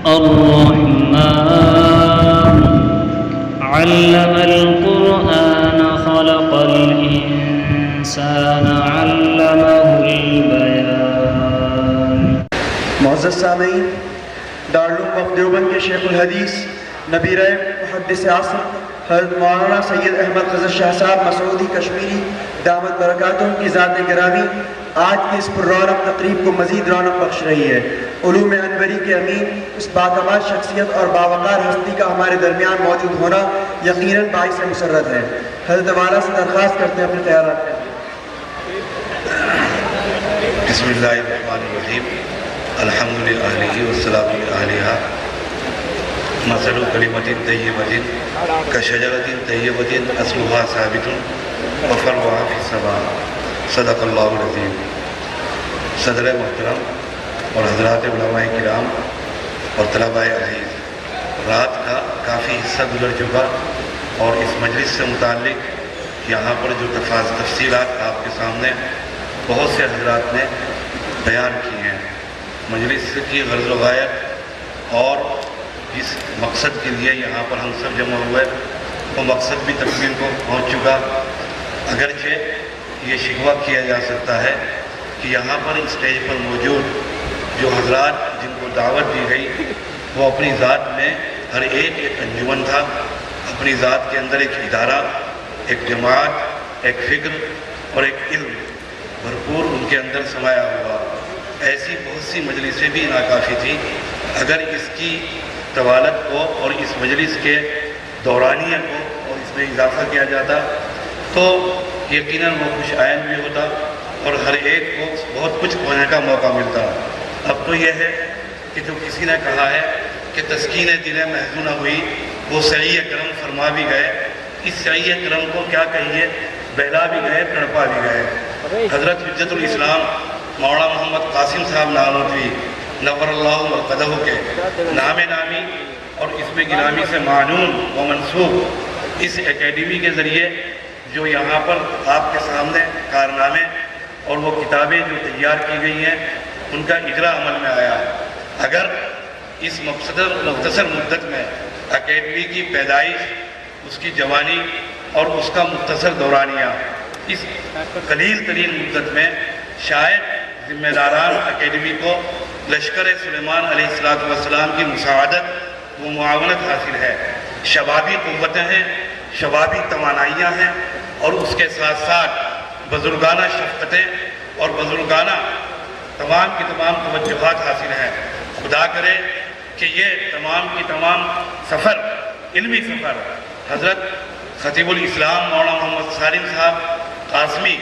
الرحمن علم القرآن خلق الإنسان علمه البيان۔ معزز سامعین، دارالعلوم وقف دیوبند کے شیخ الحدیث نبی محدث عصر حضرت مولانا سید احمد خضر شاہ صاحب مسعودی کشمیری دامت برکاتہم کی ذات گرامی آج کی اس پر رونق تقریب کو مزید رونق بخش رہی ہے۔ علوم انوری کے امین اس باکمال شخصیت اور باوقار ہستی کا ہمارے درمیان موجود ہونا یقیناً باعث مسرت ہے۔ حضرت والا سے درخواست کرتے ہیں اپنے خیالات کریں۔ بسم اللہ الرحمن الرحیم، الحمد للہ والصلاۃ علیہ مثل کلمۃ طیبۃ کشجرۃ طیبۃ اصلها ثابت وفرعها فی السماء، صدق اللہ العظیم۔ صدر محترم اور حضرات علماء کرام اور طلباء عزیز، رات کا کافی حصہ گزر چکا اور اس مجلس سے متعلق یہاں پر جو تفصیلات آپ کے سامنے بہت سے حضرات نے بیان کی ہیں، مجلس کی غرض و غایت اور جس مقصد کے لیے یہاں پر ہم سب جمع ہوئے وہ مقصد بھی تکمیل کو پہنچ چکا۔ اگرچہ یہ شکوہ کیا جا سکتا ہے کہ یہاں پر اسٹیج پر موجود جو حضرات جن کو دعوت دی گئی وہ اپنی ذات میں ہر ایک انجمن تھا، اپنی ذات کے اندر ایک ادارہ، ایک جماعت، ایک فکر اور ایک علم بھرپور ان کے اندر سمایا ہوا۔ ایسی بہت سی مجلسیں بھی ناکافی تھی۔ اگر اس کی طوالت کو اور اس مجلس کے دورانیہ کو اور اس میں اضافہ کیا جاتا تو یقیناً وہ خوش آئند بھی ہوتا اور ہر ایک کو بہت کچھ ہونے کا موقع ملتا۔ اب تو یہ ہے کہ جو کسی نے کہا ہے کہ تسکین دل محضوں نہ ہوئی، وہ سعی کرم فرما بھی گئے۔ اس سعی کرم کو کیا کہیے، بہلا بھی گئے، تڑپا بھی گئے۔ حضرت حجت الاسلام مولانا محمد قاسم صاحب نانوتوی نور اللہ مرقدہ کے نام نامی اور اس میں گرامی سے معنون و منصوب اس اکیڈمی کے ذریعے جو یہاں پر آپ کے سامنے کارنامے اور وہ کتابیں جو تیار کی گئی ہیں ان کا اجرا عمل میں آیا۔ اگر اس مختصر مدت میں اکیڈمی کی پیدائش، اس کی جوانی اور اس کا مختصر دورانیہ، اس قلیل ترین مدت میں شاید ذمہ داران اکیڈمی کو لشکر سلیمان علیہ السلام کی مساعدت و معاونت حاصل ہے۔ شبابی قوتیں ہیں، شبابی توانائیاں ہیں اور اس کے ساتھ ساتھ بزرگانہ شفقتیں اور بزرگانہ تمام کی تمام توجہات حاصل ہیں۔ خدا کرے کہ یہ تمام کی تمام سفر، علمی سفر، حضرت خطیب الاسلام مولانا محمد سالم صاحب قاسمی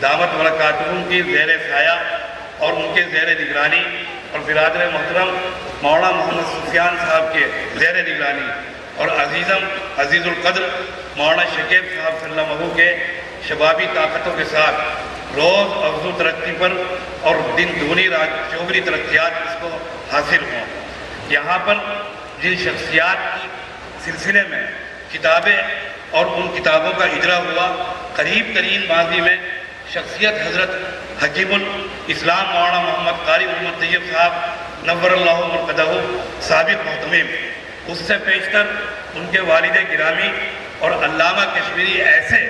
دامت برکاتہم کی زیر سایہ اور ان کے زیر نگرانی اور برادر محترم مولانا محمد سفیان صاحب کے زیر نگرانی اور عزیز القدر مولانا شکیب صاحب صلی اللہ علیہ کے شبابی طاقتوں کے ساتھ روز افزو ترقی پر اور دن دگنی رات چوگنی ترقیات اس کو حاصل ہوں۔ یہاں پر جن شخصیات کی سلسلے میں کتابیں اور ان کتابوں کا اجرا ہوا، قریب ترین ماضی میں شخصیت حضرت حکیم الاسلام مولانا محمد قاری محمد طیب صاحب نور اللہ مرقدہ سابق محتمم، اس سے پیشتر ان کے والد گرامی اور علامہ کشمیری ایسے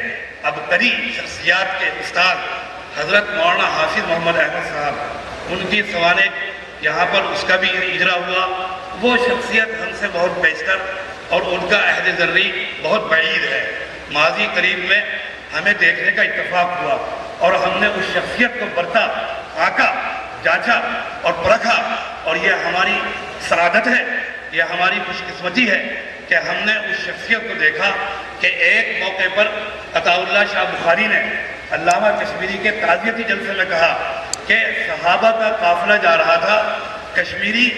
ابتری شخصیات کے استاد حضرت مولانا حافظ محمد احمد صاحب، ان کی سوانح یہاں پر اس کا بھی اجرا ہوا۔ وہ شخصیت ہم سے بہت بیشتر اور ان کا عہد ذری بہت بعید ہے۔ ماضی قریب میں ہمیں دیکھنے کا اتفاق ہوا اور ہم نے اس شخصیت کو برتا، آنکا، جانچا اور پرکھا، اور یہ ہماری سعادت ہے، یہ ہماری خوش قسمتی ہے کہ ہم نے اس شخصیت کو دیکھا کہ ایک موقع پر عطا اللہ شاہ بخاری نے علامہ کشمیری کے تعزیتی جلسے میں کہا کہ صحابہ کا قافلہ جا رہا تھا، کشمیری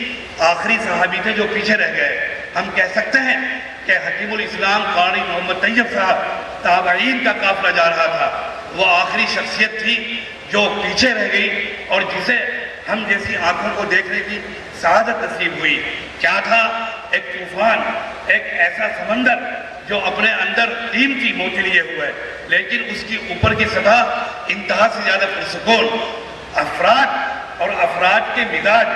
آخری صحابی تھے جو پیچھے رہ گئے۔ ہم کہہ سکتے ہیں کہ حکیم الاسلام قاری محمد طیب صاحب تابعین کا قافلہ جا رہا تھا، وہ آخری شخصیت تھی جو پیچھے رہ گئی اور جسے ہم جیسی آنکھوں کو دیکھنے کی سعادت نصیب ہوئی۔ کیا تھا؟ ایک طوفان، ایک ایسا سمندر جو اپنے اندر قیمتی موتی لیے ہوئے، لیکن اس کی اوپر کی سطح انتہا سے زیادہ پرسکون، افراد اور افراد کے مزاج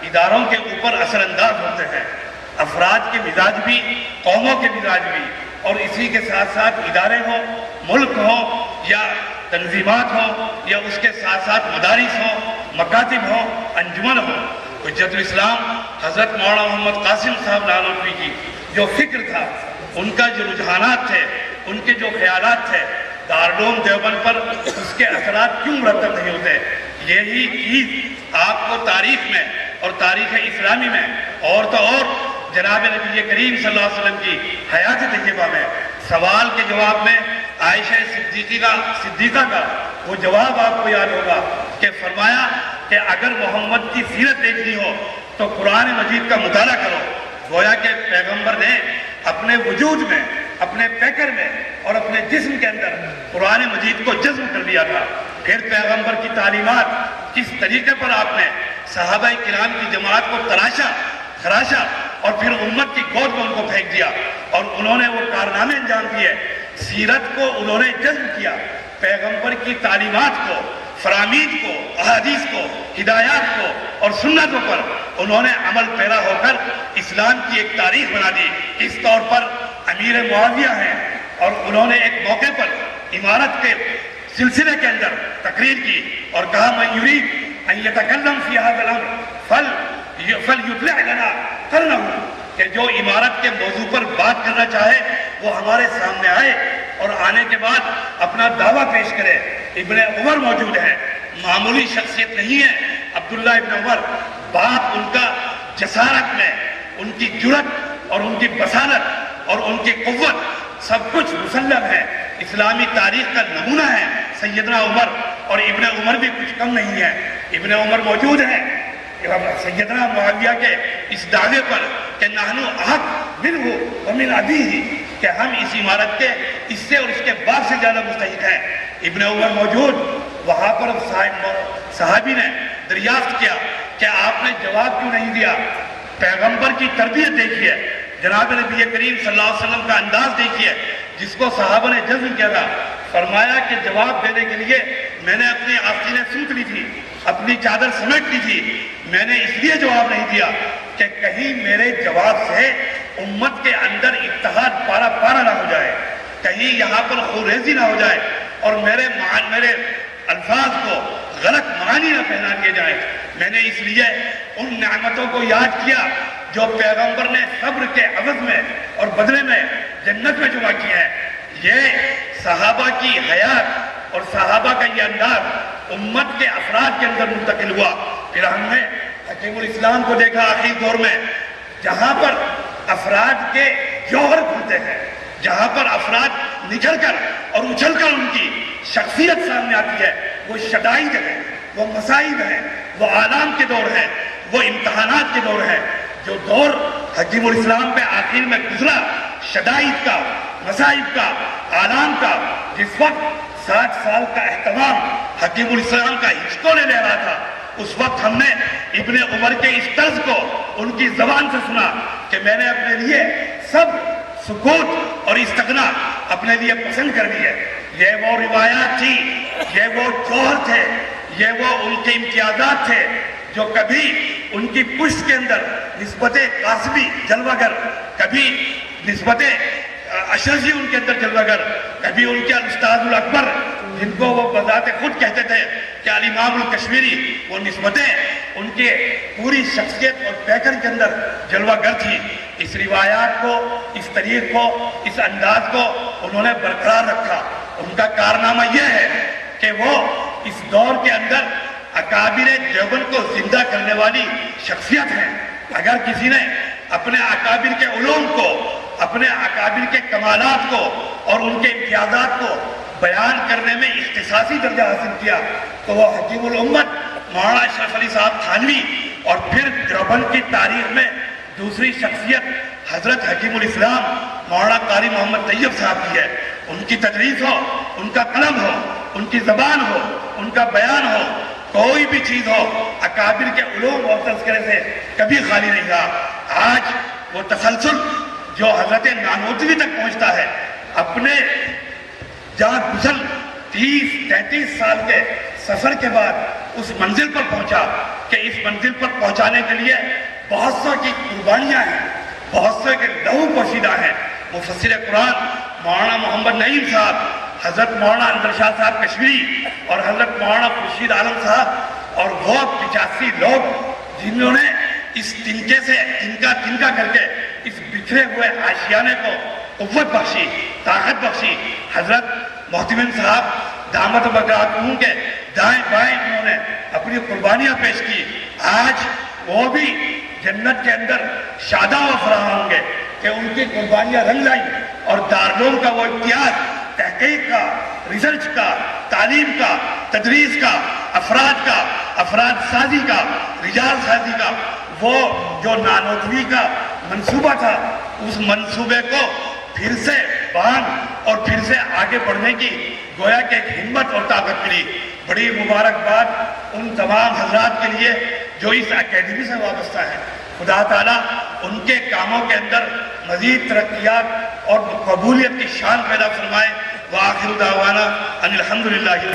اداروں کے اوپر اثر انداز ہوتے ہیں، افراد کے مزاج بھی، قوموں کے مزاج بھی، اور اسی کے ساتھ ساتھ ادارے ہوں، ملک ہوں یا تنظیمات ہوں، یا اس کے ساتھ ساتھ مدارس ہوں، مکاتب ہوں، انجمن ہوں۔ حجت الاسلام حضرت مولانا محمد قاسم صاحب نانوتوی کی جو فکر تھا، ان کا جو رجحانات تھے، ان کے جو خیالات تھے، دارالعلوم دیوبند پر اس کے اثرات کیوں مرتب نہیں ہوتے؟ یہی چیز آپ کو تاریخ میں اور تاریخ اسلامی میں اور تو اور جناب نبی کریم صلی اللہ علیہ وسلم کی حیات طیبہ میں سوال کے جواب میں عائشہ صدیقہ کا وہ جواب آپ کو یاد ہوگا کہ فرمایا کہ اگر محمد کی سیرت دیکھنی ہو تو قرآن مجید کا مطالعہ کرو۔ گویا کہ پیغمبر نے اپنے وجود میں، اپنے پیکر میں اور اپنے جسم کے اندر قرآن مجید کو جذب کر دیا تھا۔ پھر پیغمبر کی تعلیمات کس طریقے پر آپ نے صحابہ کرام کی جماعت کو خراشا اور پھر امت کی گود میں ان کو پھینک دیا، اور انہوں نے وہ کارنامے انجام دیے۔ سیرت کو انہوں نے جذب کیا، پیغمبر کی تعلیمات کو، فرامین کو، احادیث کو، ہدایات کو اور سنتوں پر انہوں نے عمل پیرا ہو کر اسلام کی ایک تاریخ بنا دی۔ اس طور پر امیر معاویہ ہیں، اور انہوں نے ایک موقع پر امارت کے سلسلے کے اندر تقریر کی اور کہا من یرید ان یتکلم فی ھذا الامر فلیطلع لنا قرنہ، کہ جو عمارت کے موضوع پر بات کرنا چاہے وہ ہمارے سامنے آئے اور آنے کے بعد اپنا دعویٰ پیش کرے۔ ابن عمر موجود ہیں، معمولی شخصیت نہیں ہے عبداللہ ابن عمر، بات ان کا جسارت میں، ان کی جرأت اور ان کی بصارت اور ان کی قوت سب کچھ مسلم ہے، اسلامی تاریخ کا نمونہ ہے سیدنا عمر، اور ابن عمر بھی کچھ کم نہیں ہے۔ ابن عمر موجود ہیں سیدنا معاویہ کے اس دعوے پر کہ نحن احق منہ ومن ابیہ، کہ ہم اس عمارت کے اس سے اور اس کے باپ سے زیادہ مستحق ہیں۔ ابن عمر موجود، وہاں پر صحابی نے دریافت کیا کہ آپ نے جواب کیوں نہیں دیا؟ پیغمبر کی تربیت دیکھیے، جناب نبی کریم صلی اللہ علیہ وسلم کا انداز دیکھیے جس کو صحابہ نے جذب کیا تھا۔ فرمایا کہ جواب دینے کے لیے میں نے اپنی آستینیں سوت لی تھی، اپنی چادر سمیٹ لی تھی، میں نے اس لیے جواب نہیں دیا کہ کہیں میرے جواب سے امت کے اندر اتحاد پارا نہ ہو جائے، کہیں یہاں پر خوریزی نہ ہو جائے اور میرے الفاظ کو غلط معانی نہ پہنا دیے جائیں۔ میں نے اس لیے ان نعمتوں کو یاد کیا جو پیغمبر نے صبر کے عوض میں اور بدلے میں جنت میں جمع کی ہے۔ یہ صحابہ کی حیات اور صحابہ کا یہ انداز امت کے افراد کے اندر منتقل ہوا۔ پھر ہم نے حکیم الاسلام کو دیکھا آخری دور میں، جہاں پر افراد کے جوہر کھلتے ہیں، جہاں پر افراد نکھر کر اور اچھل کر ان کی شخصیت سامنے آتی ہے، وہ شدائد ہیں، وہ مصائب ہیں، وہ آلام کے دور ہیں، وہ امتحانات کے دور ہیں۔ جو دور حکیم الاسلام پہ آخر میں گزرا، شدائد کا، مصائب کا، آلام کا، جس وقت 60 سال کا اہتمام حکیم الاسلام کا ہچکو نے لے رہا تھا، اس وقت ہم نے ابن عمر کے اس طرز کو ان کی زبان سے سنا کہ میں نے اپنے لیے سب سکوت اور استغنا اپنے لیے پسند کر دی ہے۔ یہ وہ روایات تھی، یہ وہ جوہر تھے، یہ وہ ان کے امتیازات تھے جو کبھی ان کی پشت کے اندر نسبت قاسمی جلوہ گر، کبھی نسبت اشرفی ان کے اندر جلوہ گر، کبھی ان کے الاستاذ الاکبر جن کو وہ بذات خود کہتے تھے کہ الامام الکشمیری، وہ نسبتیں ان کے پوری شخصیت اور پیکر کے اندر جلوہ گر تھی۔ اس روایات کو، اس طریق کو، اس انداز کو انہوں نے برقرار رکھا۔ ان کا کارنامہ یہ ہے کہ وہ اس دور کے اندر اکابر دیوبند کو زندہ کرنے والی شخصیت ہیں۔ اگر کسی نے اپنے اکابر کے علوم کو، اپنے اکابر کے کمالات کو اور ان کے امتیازات کو بیان کرنے میں اختصاصی درجہ حاصل کیا تو وہ حکیم الامت مولانا اشرف علی صاحب تھانوی، اور پھر دیوبند کی تاریخ میں دوسری شخصیت حضرت حکیم الاسلام مولانا قاری محمد طیب صاحب کی ہے۔ ان کی تدریس ہو، ان کا قلم ہو، ان کی زبان ہو، ان کا بیان ہو، کوئی بھی چیز ہو، اکابر کے علوم اور تذکرے سے کبھی خالی نہیں رہا۔ آج وہ تسلسل جو حضرت نانوتوی تک پہنچتا ہے، اپنے جہاں گزر 30-33 سال کے سفر کے بعد اس منزل پر پہنچا کہ اس منزل پر پہنچانے کے لیے بہت سو کی قربانیاں ہیں، بہت سو کے لہو پوشیدہ ہیں۔ مفسر قرآن مولانا محمد نعیم صاحب، حضرت مولانا اندر شاہ صاحب کشمیری اور حضرت مولانا خورشید عالم صاحب اور وہ 85 لوگ جنہوں نے اس تنکے سے تنکا کر کے اس بکھرے ہوئے آشیانے کو قوت بخشی، طاقت بخشی۔ حضرت محتمم صاحب دامت برکاتہم کے دائیں بائیں انہوں نے اپنی قربانیاں پیش کی۔ آج وہ بھی جنت کے اندر شاداں و فراہ ہوں گے کہ ان کی قربانیاں رنگ لائیں، اور دارالعلوم کا وہ امتیاز تحقیق کا، ریسرچ کا، تعلیم کا، تدریس کا، افراد سازی کا، رجال سازی کا، وہ جو نانوتوی کا منصوبہ تھا، اس منصوبے کو پھر سے باندھ اور پھر سے آگے بڑھنے کی گویا کہ ایک ہمت اور طاقت ملی۔ بڑی مبارکباد ان تمام حضرات کے لیے جو اس اکیڈمی سے وابستہ ہیں۔ خدا تعالیٰ ان کے کاموں کے اندر مزید ترقیات اور قبولیت کی شان پیدا فرمائے۔ وآخر دعوانا ان الحمدللہ۔